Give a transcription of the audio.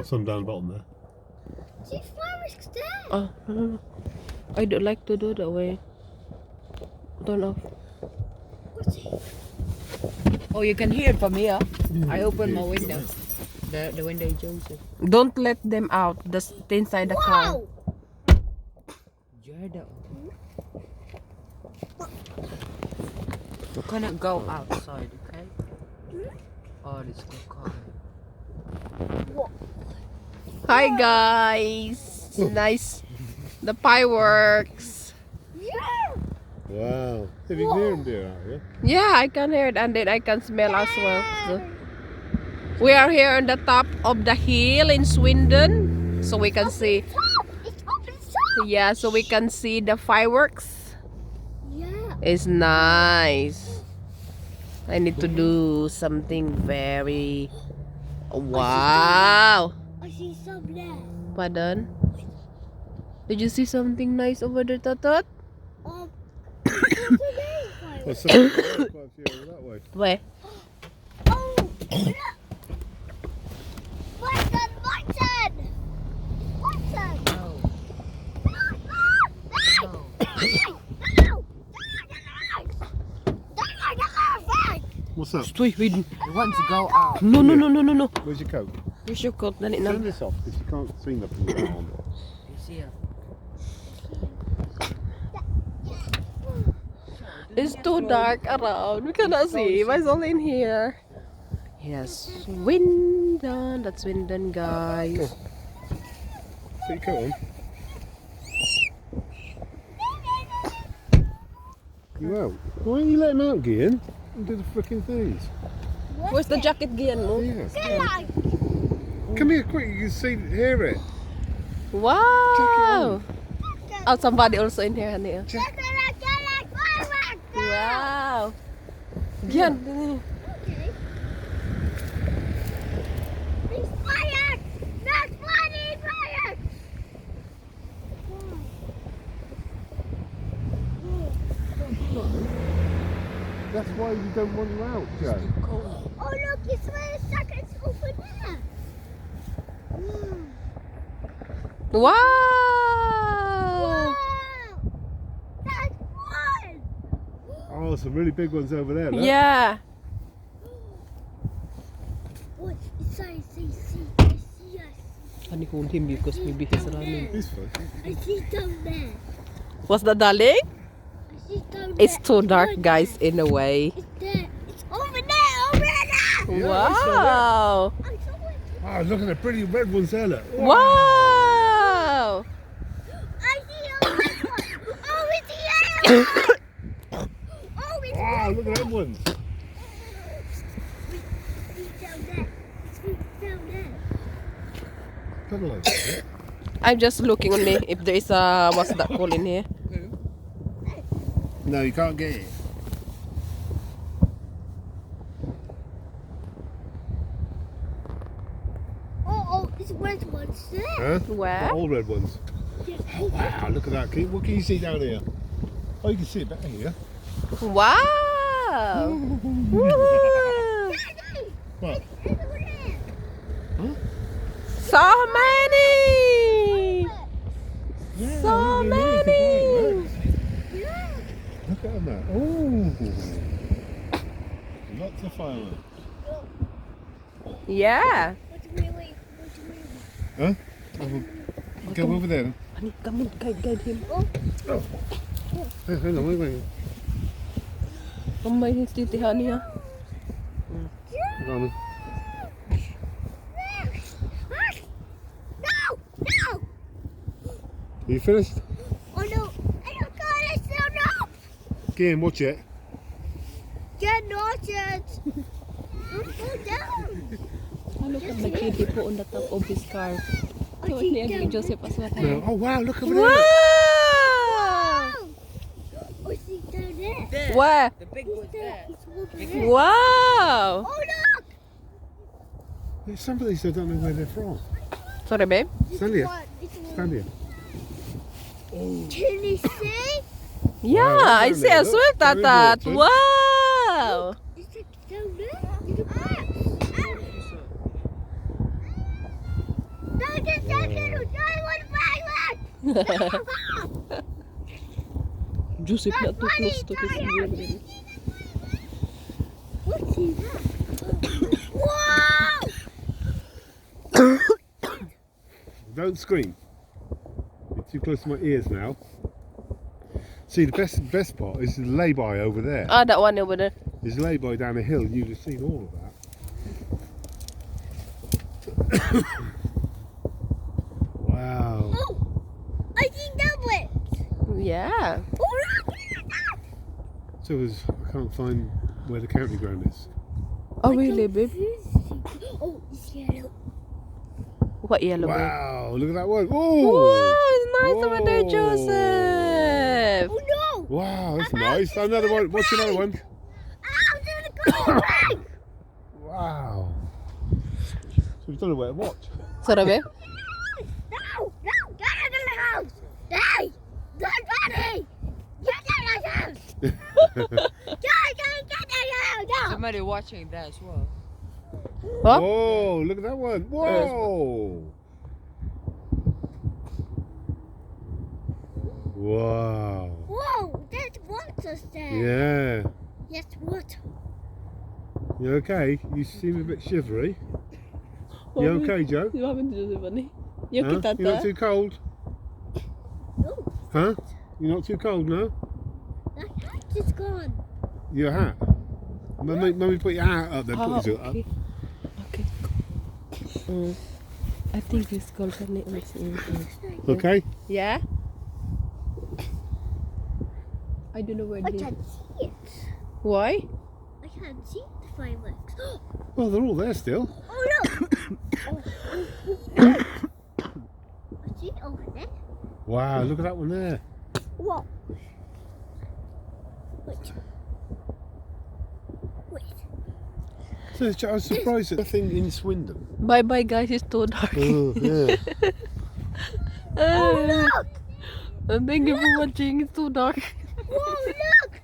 Some down the bottom there. See, fireworks there. Oh, I don't like to do that way. Turn off. What's it? Oh, you can hear it from here. I open my Yeah, window. The window Joseph. Don't let them out. Stay inside the car. Wow! Jada. You cannot go outside, okay? Oh, this is car. What? Hi guys. Nice. The fireworks. Yeah! Wow. Have you hear them, dear, are you? Yeah, I can hear it and then I can smell as well. So, we are here on the top of the hill in Swindon, so we can see. It's up and top! Yeah, so we can see the fireworks. Yeah. It's nice. I need to do something very. Wow. I see some there. Pardon? Did you see something nice over there, Totot? What's the name fireworks? Well, some, quite a few over that way. Where? Oh! Look! Button! Button! Button! No. What's that? Stay hidden. You want to go out. No. Where's your coat? Where's your coat? Dali na. Turn this off because you can't see nothing with that on. You see her? It's too dark around. We cannot see. Why is only in here? Yes, Swindon. That's Swindon, guys. Put your coat on. You out? Why aren't you letting out, Gian? And do the freaking things. Where's the jacket, Gian? Mo? Yeah. Come here, quick. You can see, hear it. Wow. Oh, somebody also in here, honey. Wow. Gian. Okay. It's fire! That's funny fire! That's why we don't want you out, Joe. Oh look, it's where the socket's over there. Wow. Wow! That's fun! Oh, some really big ones over there. Look. Yeah. What? It's I see us. Honey, hold him because maybe he's running. This one. I see down there. What's that, darling? I see down there. It's too dark, guys, in a way. It's there. It's over there. Yeah, Wow. I saw it. Oh, look at the pretty red ones there, look. Wow. I see a red one. Oh, it's the yellow one. Oh, it's Wow, look at them ones. It's down there. It's down there. Look at those. I'm just looking only if there is a what's that called in here. No, you can't get it. Oh, it's red ones there. Huh? Where? All red ones. Yes. Oh, wow, look at that. What can you see down here? Oh, you can see it better here. Wow. Woo. What? It's over there. Huh? So many. Yeah, So look at those, many. look. Yeah. Look at them there. Oh. Lots of fireworks. Yeah. Wait. Huh? Go over there. Honey, come on, guide him. Oh. Hey, hang on, wait. Kamay ni Titi Honey, ha? Hang on. No! Are you finished? Oh no! I don't got it still no! Again, watch it. Get nauseous! Don't go down! Look at the kid he put on the top of his car. So ni agi Joseph as well. No. Oh, wow, look over there. Wow! Oh, see down there! Where? The big one there. It's over there. Wow! Oh look! There's some of these I don't know where they're from. Sorry, babe. Stand here. It's Stand here. Can you see? Yeah, Wow, I that's see down as there, well, look. Tatat. Very good, Wow! It's down there. Joseph not too close to his building. What's in that? Whoa! Don't scream. You're too close to my ears now. See, the best part is the lay-by over there. Ah, that one over there. There's a lay-by down the hill. You'd have seen all of that. Wow. Oh, I see doublets. Yeah. Oh, look! So I can't find where the county ground is. Oh, really, babe? Oh, it's yellow. What yellow, babe? Wow, look at that one. Wow, Oh! it's nice over there, Whoa. Joseph. Oh no! Wow, that's nice. Another one. What's another one? I'm gonna go back! Wow. So we don't know where to watch. Sorry, babe. No! No! Get out of the house! Hey! Don't buddy! Get out of the house! Get out of the house! Somebody watching that as well. Huh? Oh, look at that one. Whoa. Wow. Whoa! There's water there! Yeah. Yes, water. You okay? You seem a bit shivery. You okay, Joe? Vad happened to Joseph, honey? You Huh? okay, You're not too Tata? cold? No, Huh? You're not too cold, no? the hat is gone. Your hat? Mummy put your hat up then. Oh, Put your hat up. okay. Okay. I think it's called honey. Okay? Yeah? I don't know where I it is. can't see it. Why? I can't see the fireworks. Well, they're all there still. Oh look! I see it over there. Wow, look at that one there. Whoa. Wait. Wait. So I was surprised at nothing in Swindon. Bye bye, guys. It's too dark. Oh, yeah. Oh look! Thank you for watching. It's too dark. Whoa, look!